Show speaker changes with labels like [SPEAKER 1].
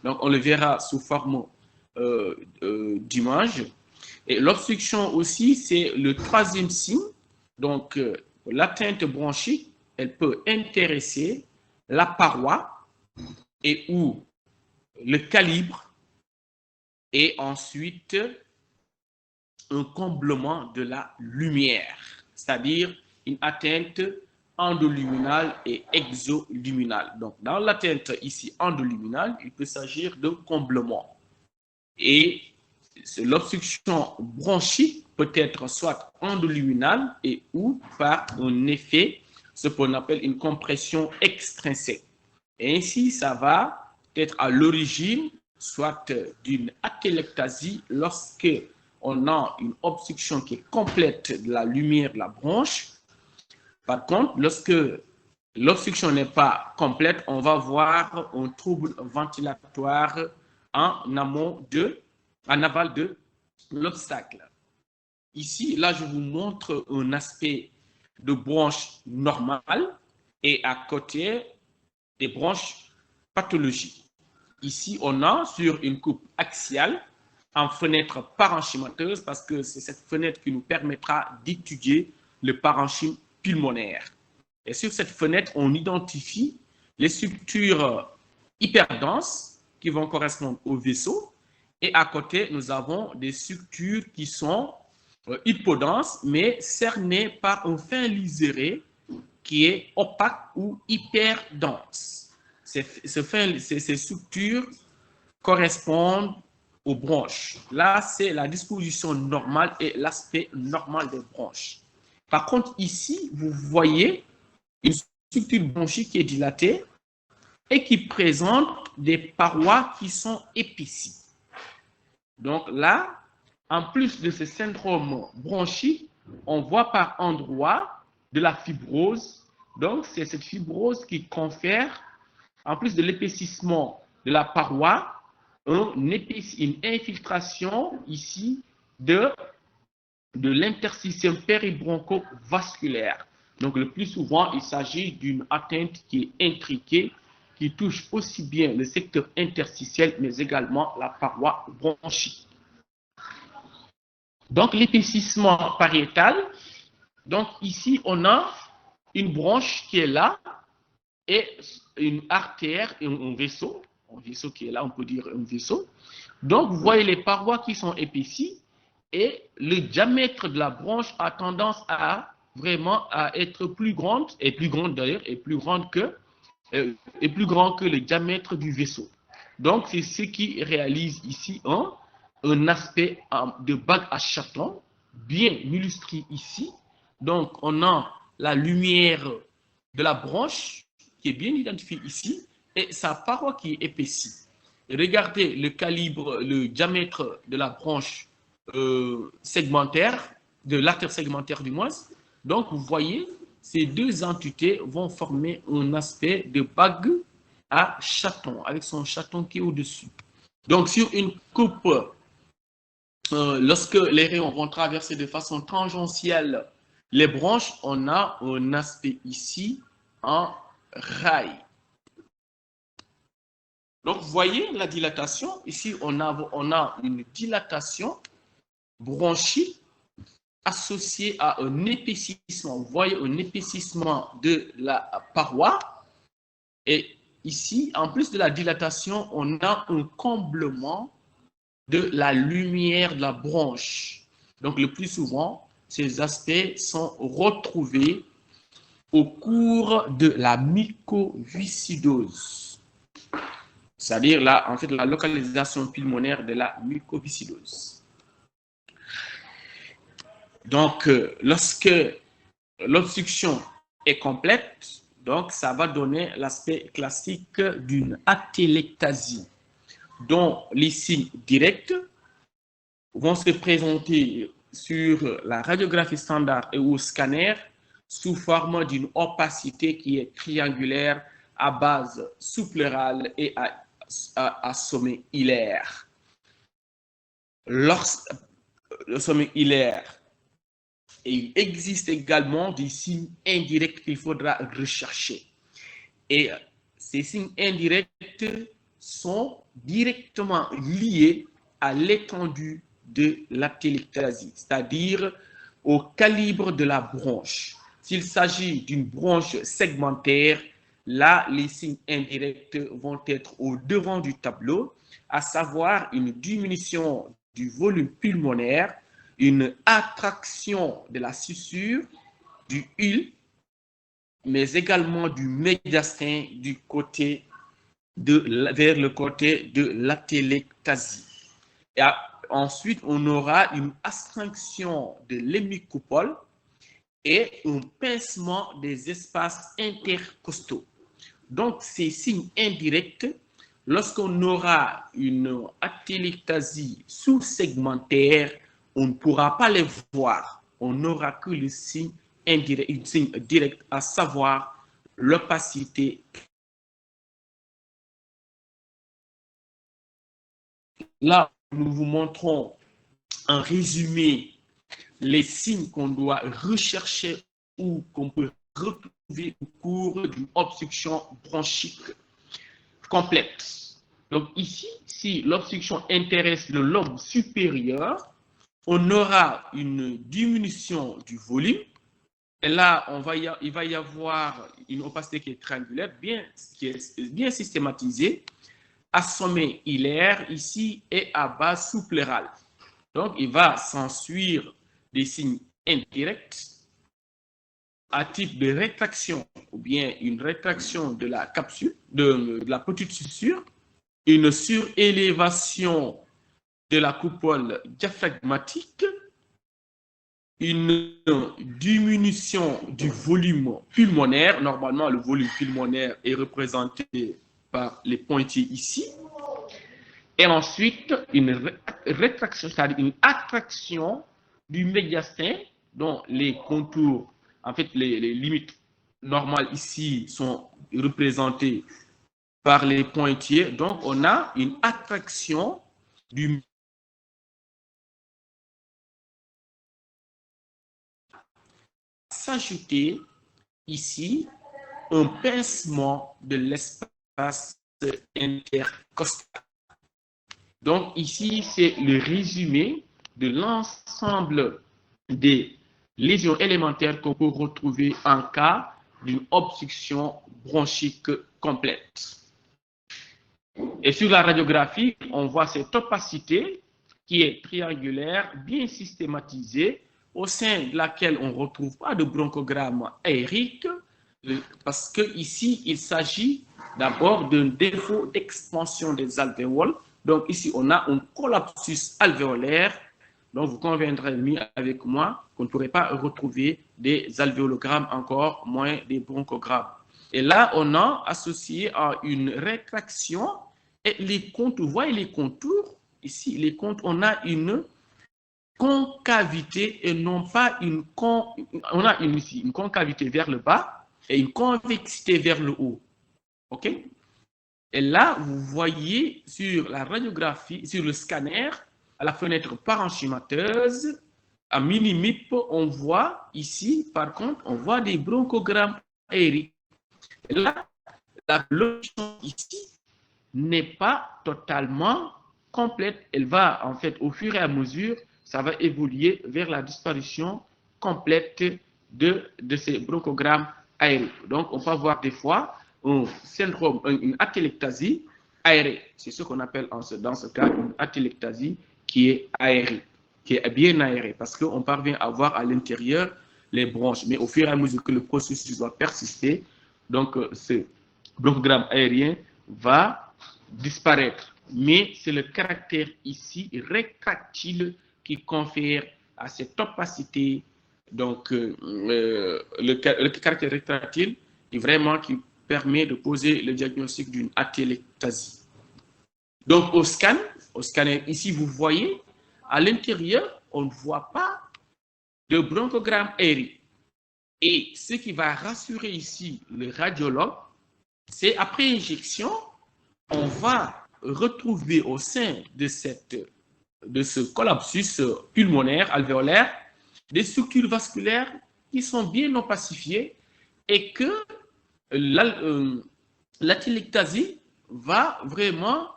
[SPEAKER 1] Donc, on le verra sous forme d'image. Et l'obstruction aussi, c'est le troisième signe. Donc, l'atteinte bronchique, elle peut intéresser la paroi et ou le calibre et ensuite un comblement de la lumière, c'est-à-dire une atteinte endoluminale et exoluminale. Donc, dans l'atteinte ici endoluminale, il peut s'agir d'un comblement. Et l'obstruction bronchique peut être soit endoluminale et ou par un effet, ce qu'on appelle une compression extrinsèque. Et ainsi, ça va être à l'origine soit d'une atélectasie lorsque on a une obstruction qui est complète de la lumière de la bronche. Par contre, lorsque l'obstruction n'est pas complète, on va voir un trouble ventilatoire en aval de l'obstacle. Ici, là, je vous montre un aspect de bronche normale et à côté des branches pathologiques. Ici, on a sur une coupe axiale en fenêtre parenchymateuse parce que c'est cette fenêtre qui nous permettra d'étudier le parenchyme pulmonaire. Et sur cette fenêtre, on identifie les structures hyperdenses qui vont correspondre au vaisseau. Et à côté, nous avons des structures qui sont hypodenses, mais cernées par un fin liséré qui est opaque ou hyperdense. Ces structures correspondent aux bronches. Là, c'est la disposition normale et l'aspect normal des bronches. Par contre, ici, vous voyez une structure bronchique qui est dilatée et qui présente des parois qui sont épaissies. Donc là, en plus de ce syndrome bronchique, on voit par endroits de la fibrose. Donc, c'est cette fibrose qui confère, en plus de l'épaississement de la paroi, une infiltration ici de l'interstitium péribroncho-vasculaire. Donc, le plus souvent, il s'agit d'une atteinte qui est intriquée, qui touche aussi bien le secteur interstitiel, mais également la paroi bronchique. Donc, l'épaississement pariétal. Donc, ici, on a une branche qui est là et une artère et un vaisseau qui est là, on peut dire un vaisseau. Donc, vous voyez les parois qui sont épaissies et le diamètre de la branche a tendance à vraiment à être plus grande, et plus grande d'ailleurs, et plus grand que le diamètre du vaisseau. Donc, c'est ce qui réalise ici un aspect de bague à chaton, bien illustré ici. Donc, on a la lumière de la branche qui est bien identifiée ici et sa paroi qui est épaissie. Regardez le calibre, le diamètre de la branche segmentaire, de l'artère segmentaire du moins. Donc, vous voyez, ces deux entités vont former un aspect de bague à chaton, avec son chaton qui est au-dessus. Donc, sur une coupe, lorsque les rayons vont traverser de façon tangentielle les branches, on a un aspect ici en rail. Donc, vous voyez la dilatation. Ici, on a une dilatation bronchique associée à un épaississement. Vous voyez un épaississement de la paroi. Et ici, en plus de la dilatation, on a un comblement de la lumière de la branche. Donc, le plus souvent, ces aspects sont retrouvés au cours de la mucoviscidose. C'est-à-dire là, en fait, la localisation pulmonaire de la mucoviscidose. Donc, lorsque l'obstruction est complète, donc ça va donner l'aspect classique d'une atélectasie, dont les signes directs vont se présenter sur la radiographie standard et au scanner sous forme d'une opacité qui est triangulaire à base sous-pleurale et à sommet hilaire. Le sommet hilaire, il existe également des signes indirects qu'il faudra rechercher. Et ces signes indirects sont directement liées à l'étendue de l'atelectasie, c'est-à-dire au calibre de la bronche. S'il s'agit d'une bronche segmentaire, là, les signes indirects vont être au devant du tableau, à savoir une diminution du volume pulmonaire, une attraction de la suture, du hule, mais également du médiastin du côté vers le côté de l'atelectasie. Et ensuite, on aura une astrection de l'hémicoupole et un pincement des espaces intercostaux. Donc, ces signes indirects, lorsqu'on aura une atelectasie sous-segmentaire, on ne pourra pas les voir. On n'aura que le signe indirect, un signe direct, à savoir l'opacité. Là, nous vous montrons en résumé les signes qu'on doit rechercher ou qu'on peut retrouver au cours d'une obstruction bronchique complète. Donc ici, si l'obstruction intéresse le lobe supérieur, on aura une diminution du volume. Et là, il va y avoir une opacité qui est triangulaire, qui est bien systématisée, à sommet hilaire ici et à base sous-pleurale. Donc, il va s'ensuivre des signes indirects à type de rétraction ou bien une rétraction de la capsule, de la petite suture, une surélévation de la coupole diaphragmatique, une diminution du volume pulmonaire. Normalement, le volume pulmonaire est représenté par les pointillés ici. Et ensuite, une rétraction, c'est-à-dire une attraction du médiastin, dont les contours, en fait, les limites normales ici sont représentées par les pointillés. Donc, on a une attraction du s'ajouter ici un pincement de l'espace intercostal. Donc ici, c'est le résumé de l'ensemble des lésions élémentaires qu'on peut retrouver en cas d'une obstruction bronchique complète. Et sur la radiographie, on voit cette opacité qui est triangulaire, bien systématisée, au sein de laquelle on ne retrouve pas de bronchogramme aérique, parce qu'ici, il s'agit d'abord d'un défaut d'expansion des alvéoles. Donc ici, on a un collapsus alvéolaire. Donc vous conviendrez mieux avec moi qu'on ne pourrait pas retrouver des alvéologrammes, encore moins des bronchogrammes. Et là, on a associé à une rétraction et les contours. Vous voyez les contours ici, les contours, on a une concavité et non pas une on a ici une concavité vers le bas et une convexité vers le haut. OK? Et là, vous voyez sur la radiographie, sur le scanner, à la fenêtre parenchymateuse, à mini-MIP, on voit ici, par contre, on voit des bronchogrammes aériques. Et là, la lotion ici n'est pas totalement complète. Elle va, en fait, au fur et à mesure, ça va évoluer vers la disparition complète de ces bronchogrammes aériques. Donc, on peut avoir des fois un syndrome, une atelectasie aérée. C'est ce qu'on appelle dans ce cas une atelectasie qui est aérée, qui est bien aérée, parce qu'on parvient à voir à l'intérieur les bronches. Mais au fur et à mesure que le processus va persister, donc ce bronchogramme aérien va disparaître. Mais c'est le caractère ici rétractile qui confère à cette opacité, donc le caractère rétractile est vraiment qui permet de poser le diagnostic d'une atelectasie. Donc au scanner ici, vous voyez, à l'intérieur, on ne voit pas de bronchogramme aérien. Et ce qui va rassurer ici le radiologue, c'est après injection, on va retrouver au sein de ce collapsus pulmonaire alvéolaire des structures vasculaires qui sont bien opacifiées et que l'atelectasie va vraiment